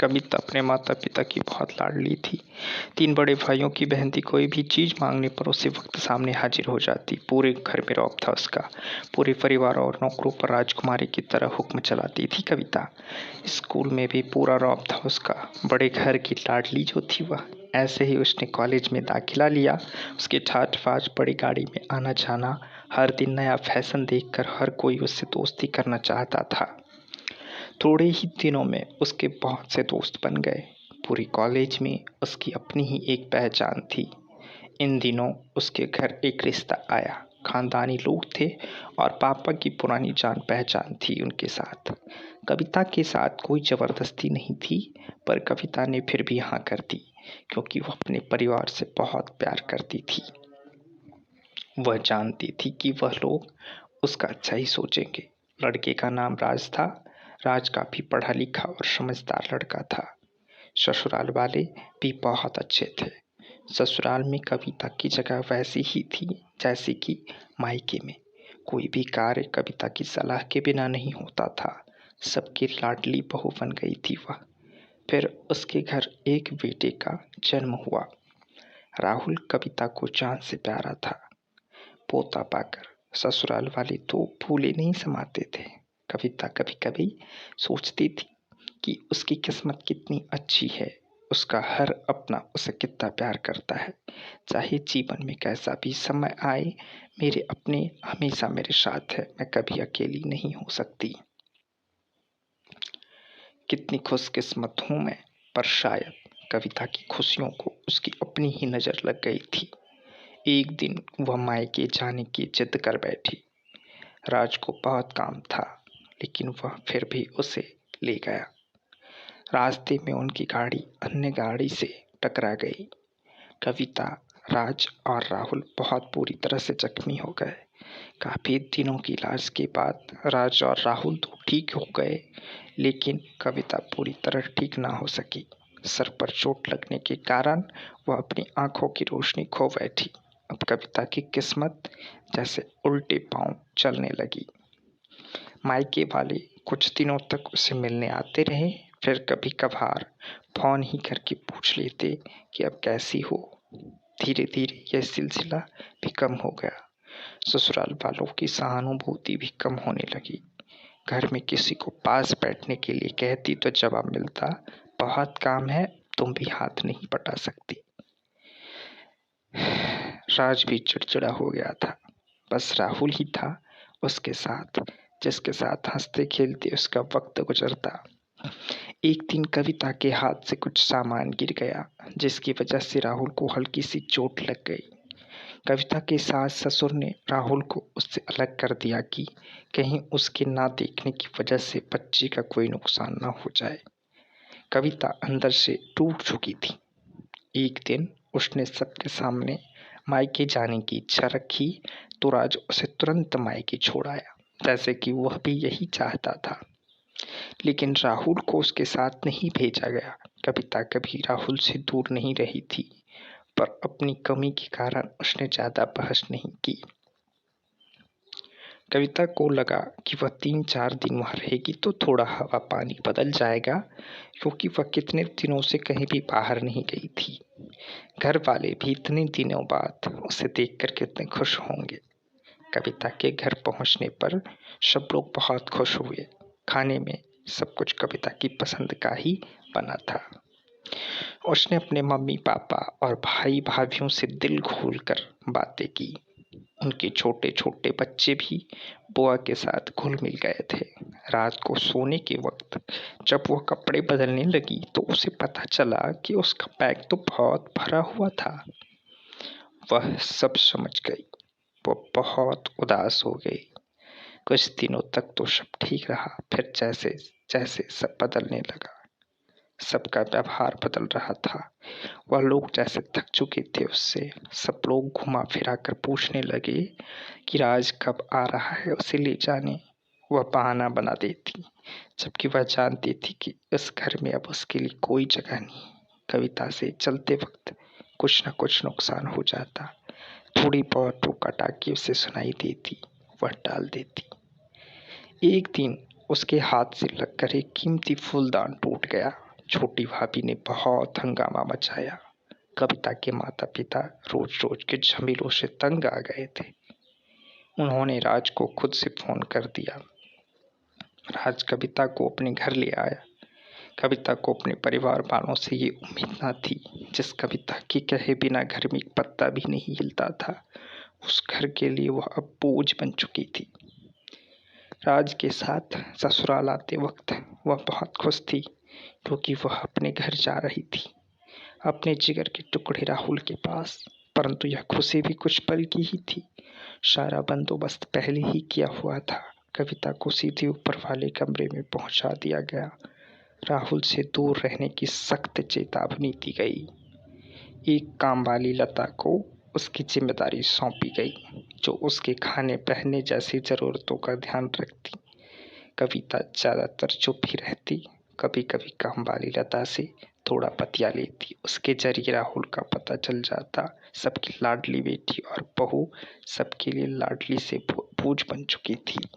कविता अपने माता पिता की बहुत लाडली थी। 3 बड़े भाइयों की बहन थी। कोई भी चीज़ मांगने पर उसी वक्त सामने हाजिर हो जाती। पूरे घर में रौब था उसका। पूरे परिवार और नौकरों पर राजकुमारी की तरह हुक्म चलाती थी कविता। स्कूल में भी पूरा रौब था उसका। बड़े घर की लाडली जो थी वह। ऐसे ही उसने कॉलेज में दाखिला लिया। उसके ठाठ-बाट बड़ी गाड़ी में आना जाना, हर दिन नया फैशन देखकर हर कोई उससे दोस्ती करना चाहता था। थोड़े ही दिनों में उसके बहुत से दोस्त बन गए। पूरी कॉलेज में उसकी अपनी ही एक पहचान थी। इन दिनों उसके घर एक रिश्ता आया। खानदानी लोग थे और पापा की पुरानी जान पहचान थी उनके साथ। कविता के साथ कोई ज़बरदस्ती नहीं थी, पर कविता ने फिर भी हाँ कर दी, क्योंकि वह अपने परिवार से बहुत प्यार करती थी। वह जानती थी कि वह लोग उसका अच्छा ही सोचेंगे। लड़के का नाम राज था। राज काफ़ी पढ़ा लिखा और समझदार लड़का था। ससुराल वाले भी बहुत अच्छे थे। ससुराल में कविता की जगह वैसी ही थी जैसी कि मायके में। कोई भी कार्य कविता की सलाह के बिना नहीं होता था। सबकी लाडली बहू बन गई थी वह। फिर उसके घर एक बेटे का जन्म हुआ। राहुल कविता को जान से प्यारा था। पोता पाकर ससुराल वाले तो फूले नहीं समाते थे। कविता कभी कभी सोचती थी कि उसकी किस्मत कितनी अच्छी है। उसका हर अपना उसे कितना प्यार करता है। चाहे जीवन में कैसा भी समय आए, मेरे अपने हमेशा मेरे साथ है। मैं कभी अकेली नहीं हो सकती। कितनी खुशकिस्मत हूँ मैं। पर शायद कविता की खुशियों को उसकी अपनी ही नज़र लग गई थी। एक दिन वह मायके जाने की जिद कर बैठी। राज को बहुत काम था, लेकिन वह फिर भी उसे ले गया। रास्ते में उनकी गाड़ी अन्य गाड़ी से टकरा गई। कविता, राज और राहुल बहुत बुरी तरह से जख्मी हो गए। काफ़ी दिनों की इलाज के बाद राज और राहुल तो ठीक हो गए, लेकिन कविता पूरी तरह ठीक ना हो सकी। सर पर चोट लगने के कारण वह अपनी आंखों की रोशनी खो बैठी। अब कविता की किस्मत जैसे उल्टे पांव चलने लगी। मायके वाले कुछ दिनों तक उसे मिलने आते रहे, फिर कभी कभार फोन ही करके पूछ लेते कि अब कैसी हो। धीरे धीरे यह सिलसिला भी कम हो गया। ससुराल वालों की सहानुभूति भी कम होने लगी। घर में किसी को पास बैठने के लिए कहती तो जवाब मिलता, बहुत काम है, तुम भी हाथ नहीं पटा सकती। राज भी चिड़चिड़ा हो गया था। बस राहुल ही था उसके साथ, जिसके साथ हंसते खेलते उसका वक्त गुजरता। एक दिन कविता के हाथ से कुछ सामान गिर गया, जिसकी वजह से राहुल को हल्की सी चोट लग गई। कविता के सास ससुर ने राहुल को उससे अलग कर दिया कि कहीं उसके ना देखने की वजह से बच्चे का कोई नुकसान ना हो जाए। कविता अंदर से टूट चुकी थी। एक दिन उसने सबके सामने मायके जाने की इच्छा रखी, तो राज उसे तुरंत मायके छोड़ आया, जैसे कि वह भी यही चाहता था। लेकिन राहुल को उसके साथ नहीं भेजा गया। कविता कभी राहुल से दूर नहीं रही थी, पर अपनी कमी के कारण उसने ज़्यादा बहस नहीं की। कविता को लगा कि वह 3-4 दिन वहाँ रहेगी तो थोड़ा हवा पानी बदल जाएगा, क्योंकि वह कितने दिनों से कहीं भी बाहर नहीं गई थी। घर वाले भी इतने दिनों बाद उसे देखकर कितने खुश होंगे। कविता के घर पहुँचने पर सब लोग बहुत खुश हुए। खाने में सब कुछ कविता की पसंद का ही बना था। उसने अपने मम्मी पापा और भाई भाभीयों से दिल खोलकर बातें की। उनके छोटे छोटे बच्चे भी बुआ के साथ घुल मिल गए थे। रात को सोने के वक्त जब वह कपड़े बदलने लगी तो उसे पता चला कि उसका बैग तो बहुत भरा हुआ था। वह सब समझ गई। वह बहुत उदास हो गई। कुछ दिनों तक तो सब ठीक रहा, फिर जैसे जैसे सब बदलने लगा, सबका व्यवहार बदल रहा था। वह लोग जैसे थक चुके थे उससे। सब लोग घुमा फिरा कर पूछने लगे कि राज कब आ रहा है उसे ले जाने। वह बहाना बना देती, जबकि वह जानती थी कि इस घर में अब उसके लिए कोई जगह नहीं। कविता से चलते वक्त कुछ न कुछ नुकसान हो जाता। थोड़ी बहुत टोका टाकी उसे सुनाई देती, वह टाल देती। एक दिन उसके हाथ से लगकर एक कीमती फूलदान टूट गया। छोटी भाभी ने बहुत हंगामा मचाया। कविता के माता पिता रोज रोज के झमेलों से तंग आ गए थे। उन्होंने राज को खुद से फोन कर दिया। राज कविता को अपने घर ले आया। कविता को अपने परिवार वालों से ये उम्मीद न थी। जिस कविता के कहे बिना घर में एक पत्ता भी नहीं हिलता था, उस घर के लिए वह अब बोझ बन चुकी थी। राज के साथ ससुराल आते वक्त वह बहुत खुश थी, क्योंकि वह अपने घर जा रही थी, अपने जिगर के टुकड़े राहुल के पास। परंतु यह खुशी भी कुछ पल की ही थी। सारा बंदोबस्त पहले ही किया हुआ था। कविता को सीधे ऊपर वाले कमरे में पहुंचा दिया गया। राहुल से दूर रहने की सख्त चेतावनी दी गई। एक काम वाली लता को उसकी जिम्मेदारी सौंपी गई, जो उसके खाने पहनने जैसी जरूरतों का ध्यान रखती। कविता ज्यादातर चुप ही रहती, कभी कभी काम वाली लता से थोड़ा बतिया लेती। उसके जरिए राहुल का पता चल जाता। सबकी लाडली बेटी और बहू सबके लिए लाडली से बोझ बन चुकी थी।